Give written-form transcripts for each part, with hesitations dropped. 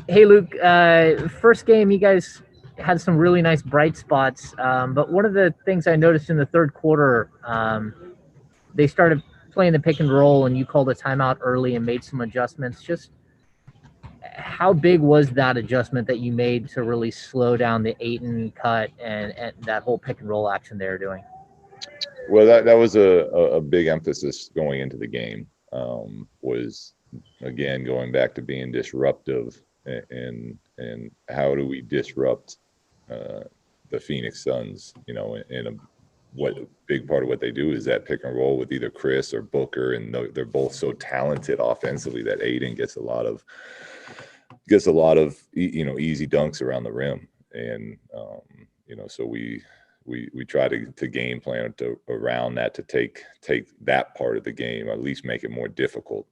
Hey, Luke. First game, you guys had some really nice bright spots, but one of the things I noticed in the third quarter, they started playing the pick and roll, and you called a timeout early and made some adjustments. Just how big was that adjustment that you made to really slow down the Aiton cut and that whole pick and roll action they were doing? Well, that was a big emphasis going into the game. Was again going back to being disruptive, and how do we disrupt uh, the Phoenix Suns? In a what a big part of what they do is that pick and roll with either Chris or Booker, and they're both so talented offensively that Aiden gets a lot of easy dunks around the rim, and so we try to game plan around that, to take that part of the game, or at least make it more difficult.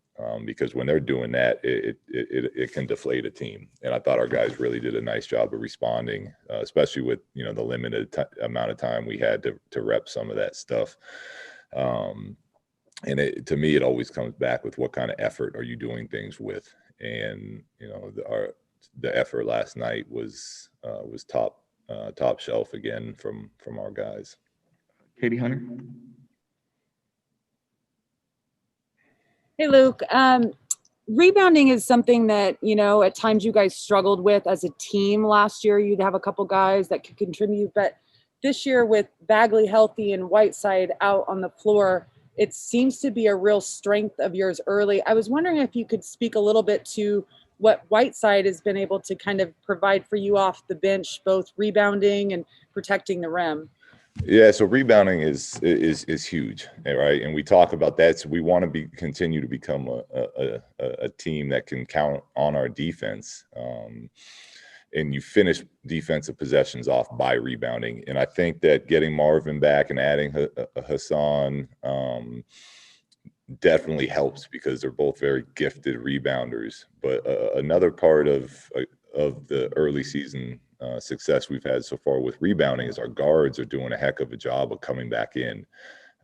Because when they're doing that, it can deflate a team. And I thought our guys really did a nice job of responding, especially with the limited amount of time we had to rep some of that stuff. And to me, it always comes back with what kind of effort are you doing things with. And the effort last night was top shelf again from our guys. Katie Hunter. Hey, Luke. Rebounding is something that, at times you guys struggled with as a team. Last year, you'd have a couple guys that could contribute, but this year with Bagley healthy and Whiteside out on the floor, it seems to be a real strength of yours early. I was wondering if you could speak a little bit to what Whiteside has been able to kind of provide for you off the bench, both rebounding and protecting the rim. Yeah, so rebounding is huge, right? And we talk about that. So we want to continue to become a team that can count on our defense. And you finish defensive possessions off by rebounding. And I think that getting Marvin back and adding Hassan definitely helps, because they're both very gifted rebounders. But another part of the early season success we've had so far with rebounding is our guards are doing a heck of a job of coming back in.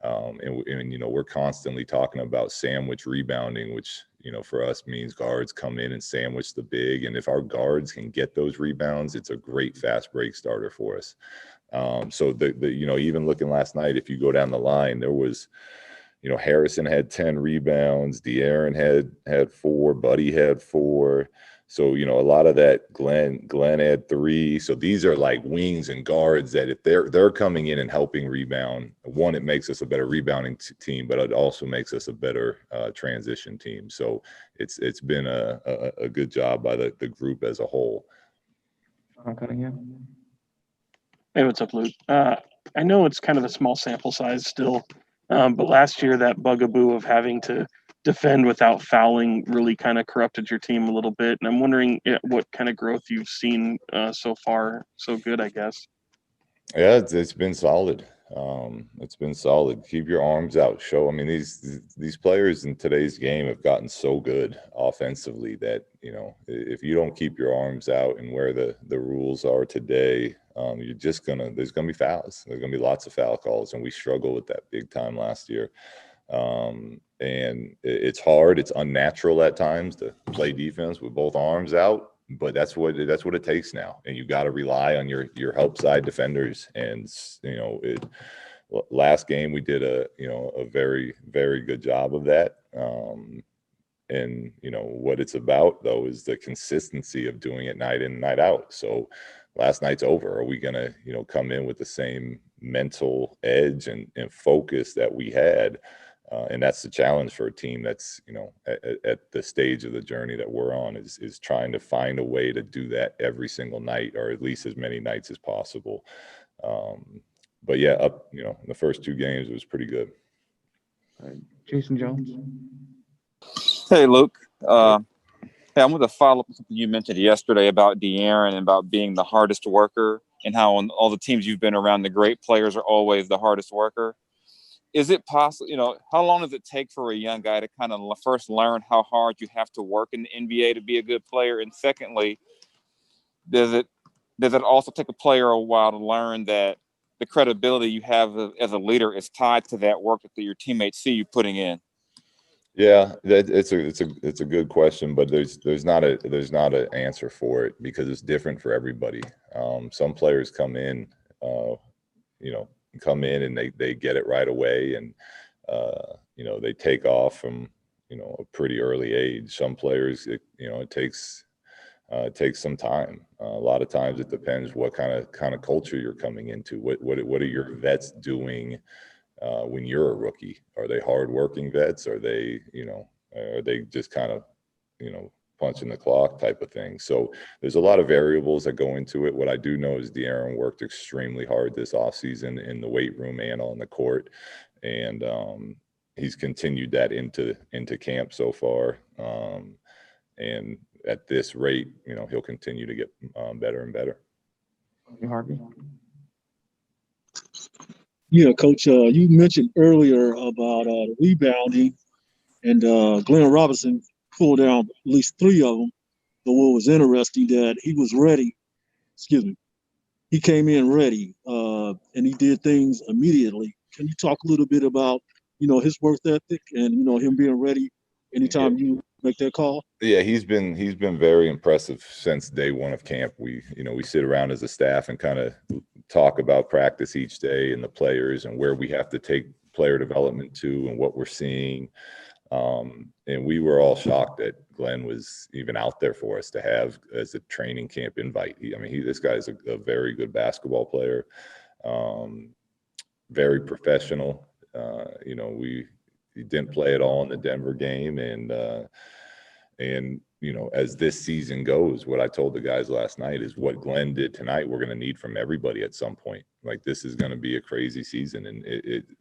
And we're constantly talking about sandwich rebounding, which for us means guards come in and sandwich the big. And if our guards can get those rebounds, it's a great fast break starter for us. So even looking last night, if you go down the line, there was Harrison had 10 rebounds, De'Aaron had 4, Buddy had 4. So, a lot of that, Glenn had 3. So these are like wings and guards that if they're coming in and helping rebound, one, it makes us a better rebounding team, but it also makes us a better transition team. So it's been a good job by the group as a whole. Cunningham. Hey, what's up, Luke? I know it's kind of a small sample size still, but last year that bugaboo of having to defend without fouling really kind of corrupted your team a little bit. And I'm wondering what kind of growth you've seen so far. So good, I guess. Yeah, it's been solid. It's been solid. Keep your arms out. Show. I mean, these players in today's game have gotten so good offensively that if you don't keep your arms out and where the rules are today, you're just there's gonna be fouls. There's gonna be lots of foul calls, and we struggled with that big time last year. And it's hard. It's unnatural at times to play defense with both arms out, but that's what it takes now. And you got to rely on your help side defenders. And last game we did a very, very good job of that. And what it's about though is the consistency of doing it night in, night out. So last night's over. Are we gonna come in with the same mental edge and focus that we had? And that's the challenge for a team that's at the stage of the journey that we're on, is trying to find a way to do that every single night, or at least as many nights as possible. But yeah, in the first 2 games it was pretty good. Jason Jones. Hey, Luke. Hey, I'm going to follow up on something you mentioned yesterday about De'Aaron and about being the hardest worker, and how on all the teams you've been around, the great players are always the hardest worker. Is it possible, how long does it take for a young guy to kind of first learn how hard you have to work in the NBA to be a good player? And secondly, does it also take a player a while to learn that the credibility you have as a leader is tied to that work that your teammates see you putting in? Yeah, it's a good question, but there's not an answer for it because it's different for everybody. Some players come in and they get it right away, and they take off from a pretty early age. Some players, it takes some time. A lot of times it depends what kind of culture you're coming into. What are your vets doing when you're a rookie? Are they hardworking vets? Are they just kind of punching the clock type of thing? So there's a lot of variables that go into it. What I do know is De'Aaron worked extremely hard this offseason in the weight room and on the court, and he's continued that into camp so far. And at this rate, he'll continue to get better and better. Harvey. Yeah, Coach, you mentioned earlier about rebounding, and Glenn Robinson pulled down at least 3 of them. But what was interesting that he was ready. Excuse me. He came in ready, and he did things immediately. Can you talk a little bit about, his work ethic and him being ready anytime you make that call? Yeah, he's been very impressive since day one of camp. We sit around as a staff and kind of talk about practice each day and the players and where we have to take player development to and what we're seeing. And we were all shocked that Glenn was even out there for us to have as a training camp invite. This guy's a very good basketball player, very professional. He didn't play at all in the Denver game, and as this season goes, what I told the guys last night is what Glenn did tonight, we're going to need from everybody at some point. Like, this is going to be a crazy season, and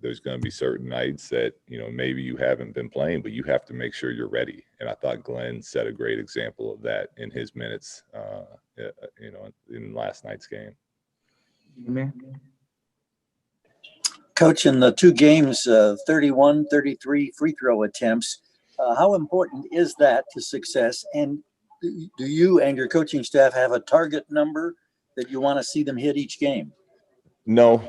there's going to be certain nights that, maybe you haven't been playing, but you have to make sure you're ready. And I thought Glenn set a great example of that in his minutes, in last night's game. Amen. Coach, in the 2 games, 31, 33 free throw attempts, how important is that to success? And do you and your coaching staff have a target number that you want to see them hit each game? No,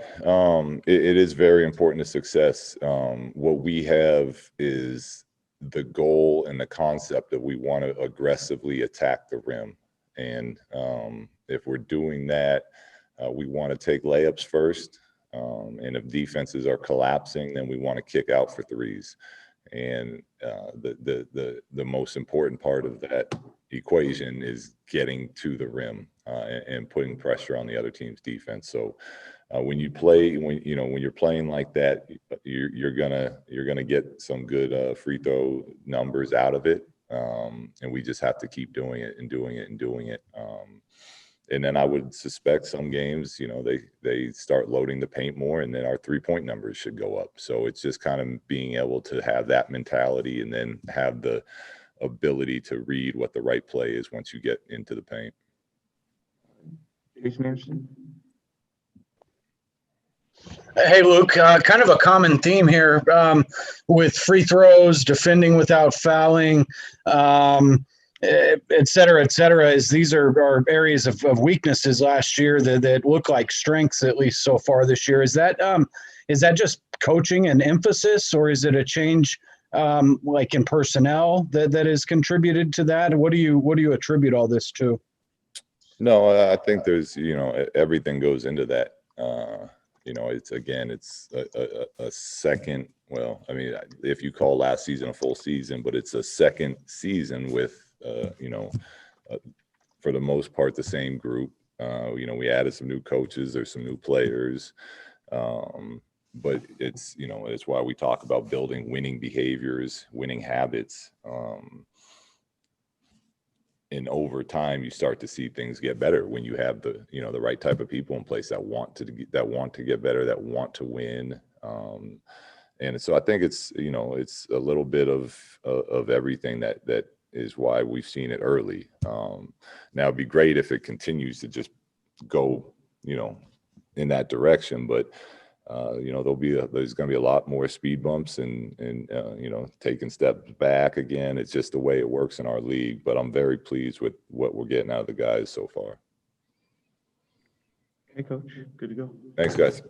it is very important to success. What we have is the goal and the concept that we want to aggressively attack the rim. And if we're doing that, we want to take layups first. And if defenses are collapsing, then we want to kick out for threes. And the most important part of that equation is getting to the rim and putting pressure on the other team's defense. So when you're playing like that, you're gonna get some good free throw numbers out of it, and we just have to keep doing it and doing it and doing it. And then I would suspect some games, they start loading the paint more, and then our 3-point numbers should go up. So it's just kind of being able to have that mentality and then have the ability to read what the right play is once you get into the paint. Jason Anderson. Hey, Luke, kind of a common theme here with free throws, defending without fouling, et cetera, is these are areas of weaknesses last year that look like strengths, at least so far this year. Is that just coaching and emphasis, or is it a change like in personnel that has contributed to that? What do you attribute all this to? No, I think there's, everything goes into that. It's a second, if you call last season a full season, but it's a second season with, for the most part, the same group. We added some new coaches, there's some new players, but it's why we talk about building winning behaviors, winning habits. And over time, you start to see things get better when you have the right type of people in place that want to get better, that want to win. And so I think it's a little bit of everything that is why we've seen it early. Now it'd be great if it continues to just go, in that direction, but there's going to be a lot more speed bumps and taking steps back again. It's just the way it works in our league, but I'm very pleased with what we're getting out of the guys so far. Hey, Coach, good to go. Thanks, guys.